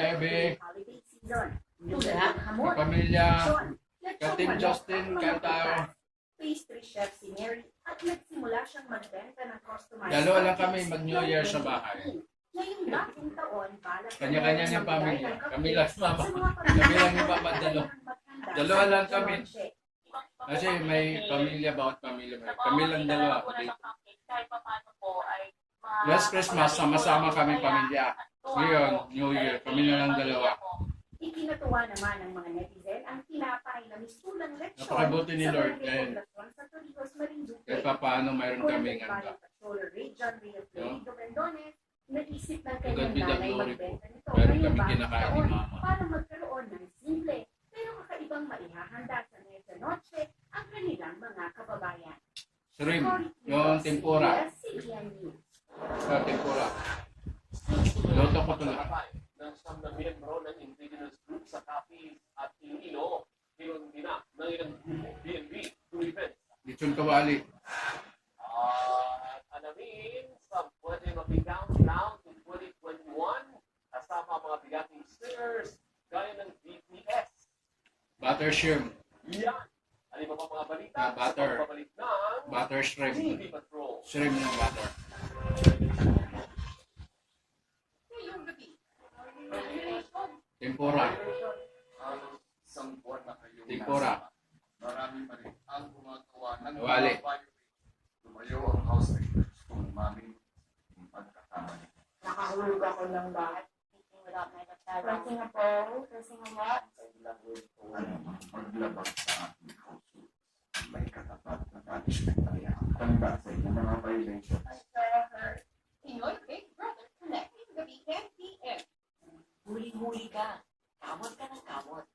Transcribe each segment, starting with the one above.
Ebe, pamilya, kay Team Justin, kay tayo. Pastry chef si Mary at nagsimula siyang magbenta ng customized. Dalawa lang kami mag-New Year sa bahay. Ngayong bagong taon, Kanya-kanya niyang pamilya. Kami lang mama. Kami lang yung papadalo. Dalawa lang kami. Kasi may pamilya, bawat pamilya. Kami lang dalawa. Last Christmas, sama-sama kami pamilya. Ngayon, New Year, kami na lang dalawa. Ikinatuwa naman ng mga netizen ang tinapay na misulang lechon Napakabuti ni Lord. sa Dahil poblasyon sa Torrijos, Marinduque. kahit pa paano mayroon kaming Naisip ng Agad kanyang bidang nanay glory po. magbenta nito Meron ngayong kaming bagong kinakain ni taon Mama. para magkaroon ng simple pero kakaibang maihahanda sa Noche Noche ang kanilang mga kababayan. shrimp, yung tempura. CBN News. Sa tempura. Luto ko ito lang. ng siyam na miyembro ng indigenous group sa Capiz at Iloilo, pinundina ng ilang grupo BNB to events. Lechon kawali. Alamin sa pwede mag-countdown to 2021 kasama mga bigating singers gaya ng BTS. Butter shrimp. Yan! Ano ba pa mga balita? Butter. Sa pagbabalik ng Butter shrimp. TV Patrol. Shrimp ng butter. Tempura. Isang buwan na kayong Tempura. nasa. Marami pa rin ang gumagawa ng Wali. Tumayo ang house leaders kung maming pagkakamali. Nakahulog ako ng bahay. Pressing a bowl, pressing a what? Maglabag sa ating household. May katapat na punishment na yan. Tanda sa inyo mga violations. Pinoy Big Brother connecting the weekend PM. Huli-huli ka. Kamot ka ng kamot.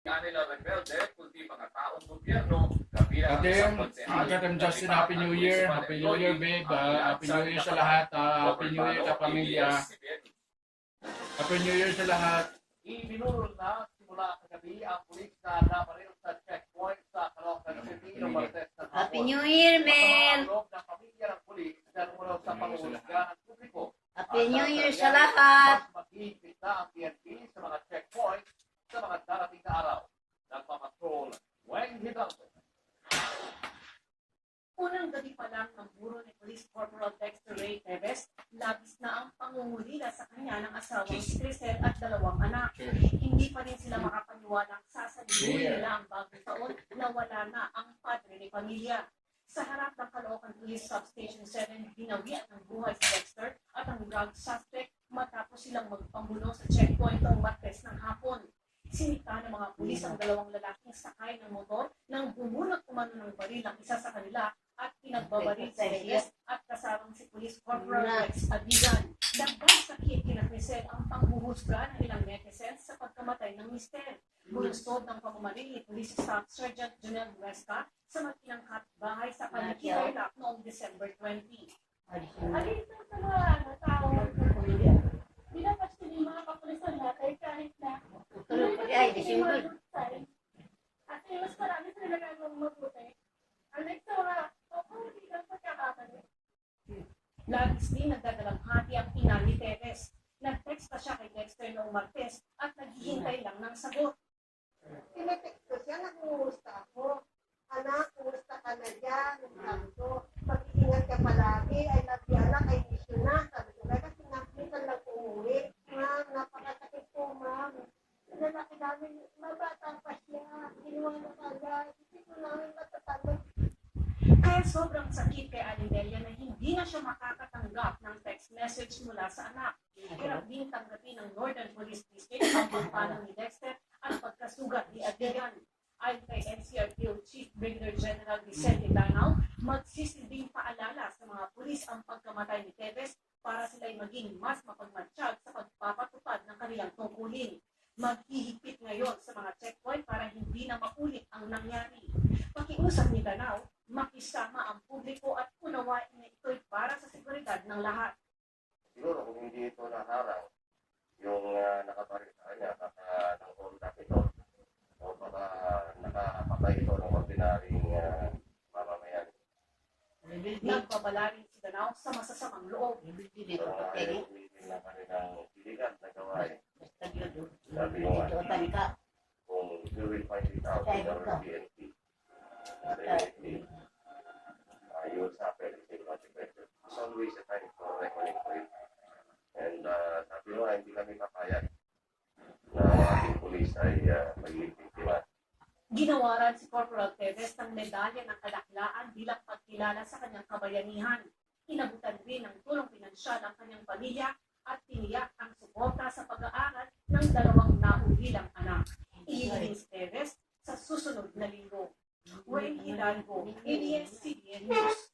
Kanila rebelde, kundi mga taong gobyerno, kabilang Ate, ang isang konsehal, Madam Justin, Happy New Year. Happy New Year, babe. Happy New Year sa lahat. Happy New Year sa pamilya. Happy New Year sa lahat. Ibinulong na simula kagabi ang pulis na nabaril sa checkpoint sa Caloocan City noong Martes ng hapon. Happy New Year, Masama men! ang loob ng pamilya ng pulis dahil mula sa panguhusga ng publiko. Happy New Year sa lahat! Mas maghihigpit na ang PNP sa mga checkpoint sa mga darating na araw. Nagpapatrol, Weng Hidalgo. Unang gabi pa lang ng buro ni Police Corporal Dexter Ray Teves, labis na ang pangungulila sa kanya ng asawang si Crisel at dalawang anak. Hindi pa rin sila makapaniwalang sasabihin nila ang bagong taon na wala na ang padre ni pamilya. Sa harap ng Caloocan Police Substation 7, binawian ng buhay si Dexter at ang drug suspect matapos silang magpambuno sa checkpoint noong Martes ng hapon. Sinita ng mga pulis ang dalawang lalaking sakay ng motor nang bumunot umano ng baril ang isa sa kanila at pinagbabaril sa Teves at kasama si Police Corporal Rex Abigan. Dagdag sakit kina Crisel ang panghuhusga ng ilang netizens sa pagkamatay ng mister. Bulusod ng pamamaril ni Police Staff Sergeant Junel Huesca sa matinang kapitbahay sa Panikilaylak noong December 20. Alin sa mga tao, dapat sila mga kapulisan natin kahit na Ay, December. at mas marami sila nagagawang mabuti. Unlike sa mga hindi lang pagkakamali. Lagis din nagdadalang hati ang ina ni Teves. Nag-text pa siya kay Dexter noong Martes at naghihintay lang ng sagot. Tinetext ko siya, nag-uumusta ako. Anak, kumusta ka na dyan? Sabi ko, mag-iingat ka palagi. I love you, anak. I miss you na. Sabi ko, kasi minsan lang umuwi. Ma'am, napakasakit po, ma'am. Lalaki namin, mabata pa siya. Iniwanan agad. Hindi ko namin matatanong. Kaya sobrang sakit kay Alindelia na hindi na siya makakatanggap ng text message mula sa anak. Hirap din tanggapin ng Northern Police District ang bumpanang ni Dexter at pagkasugat ni Abigan. Ayon kay NCRPO Chief Brigadier General Vicente Danao, magsisilbing paalala sa mga pulis ang pagkamatay ni Teves para sila'y maging mas mapagmatsyag sa pagpapatupad ng kanilang tungkulin. Maghihigpit ngayon sa mga checkpoint para hindi na maulit ang nangyari. Pakiusap ni Danao, makisama ang publiko at unawain na ito'y para sa seguridad ng lahat. Siguro kung hindi ito naharang, yung nakabaril sa kanya, baka ng Honda ito, o baka nakapatay ito ng ordinaryong mamamayan. Nagbabala rin si Danao sa masasamang loob. So, ay umitin na kanilang piligan na gawain. Sabi yung kung you will find it out in our PNP, you will suffer the same consequences. It's always a time for reckoning for it. And sabi mo, hindi kami papayag na ating pulis ay magbibiktima. Ginawaran si Corporal Teves ng medalya ng kadaklaan bilang pagkilala sa kanyang kabayanihan. Inabutan rin ng tulong pinansyal ang kanyang pamilya at tiniyak ang suporta sa pag-aaral ng dalawang nauhilang anak. Ihiling si Teves sa susunod na linggo. Wayne Hidalgo, ABS-CBN News.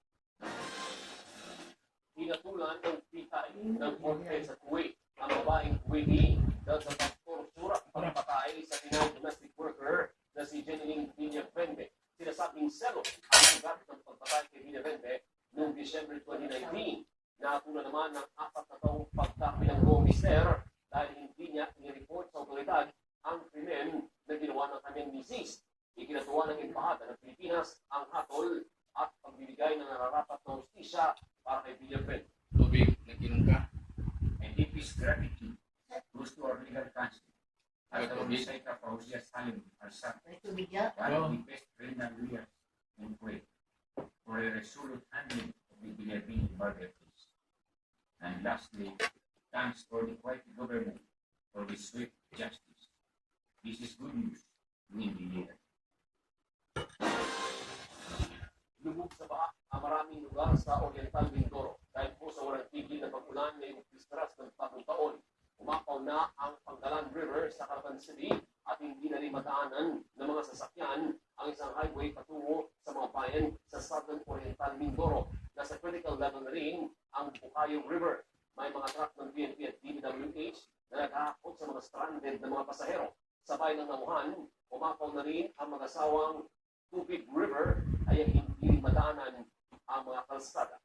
Hinatulan ng pitay ng Korte sa Kuwait ang babaeng Kuwaiti dahil sa pagtortura at pagpatay sa Pinay domestic worker na si Jeneline Villafrente. Sinasabing selo ang ugat ng pagpatay kay Villafrente noong December 2019. Nakatula naman ng 4 na taong pagkapilanggong mister dahil hindi niya i-report sa otoridad ang krimen na ginawa ng kanyang misis. Ikinatuwa ng Embahada ng Pilipinas ang hatol at pagbibigay ng nararapat na hustisya para kay Villafrente. Tubig, nag-inom ka? And deepest gratitude goes to our legal counsel, Dr. Misaita Fauzia Salim Al-Sat, one of the best criminal lawyers in Kuwait, for a resolute handling of the Bilibili murder case. And lastly, thanks for the Kuwaiti government for the swift justice. This is good news in the year. Lubog sa baha ang maraming lugar sa Oriental Mindoro dahil po sa walang tigil na pag-ulan ngayong Christmas ng bagong taon. Umapaw na ang Pangalan River sa Caloocan City at hindi na rin madaanan ng mga sasakyan ang isang highway patungo sa mga bayan sa Southern Oriental Mindoro. Nasa critical level na rin ang Bukayong River. May mga truck ng PNP at DPWH na naghahakot sa mga stranded na mga pasahero. Sabay ng nanguhan o umapaw na rin ang mag-asawang Tubig River ay hindi madaanan ang mga kalsada.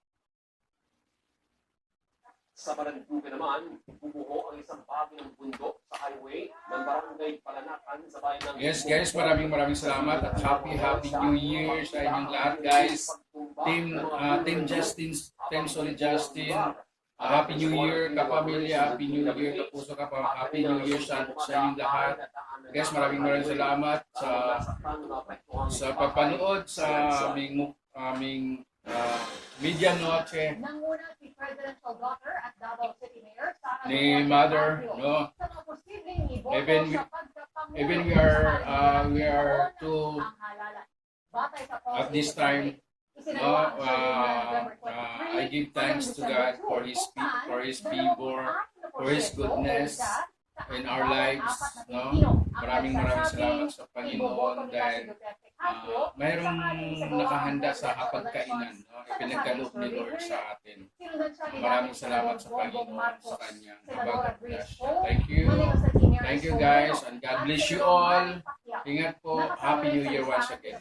Sa Marinduque naman, bumuho ang isang bagay ng bundok sa highway ng barangay Palanakan sa bayan ng... Yes guys, maraming salamat at happy New Year sa inyong lahat guys. Team Justin, Team Solid Justin, Happy New Year kapamilya, Happy New Year kapuso Happy New Year sa inyong lahat. Guys, maraming salamat sa pagpanood sa aming media noche Nanguna si Presidential Daughter at Davao City Mayor Sara ni Mother, no? sa mga posibleng iboto Even sa pagkapangulo even we are too ang halalan. Batay sa at this time, I give thanks to God for His favor, for His goodness in our lives, no? Maraming salamat sa Panginoon dahil mayroong nakahanda sa hapagkainan, no? Ipinagkaloob ni Lord sa atin. Maraming salamat sa Panginoon sa kanyang pagpapasya. Thank you guys, and God bless you all. Ingat po. Happy New Year once again.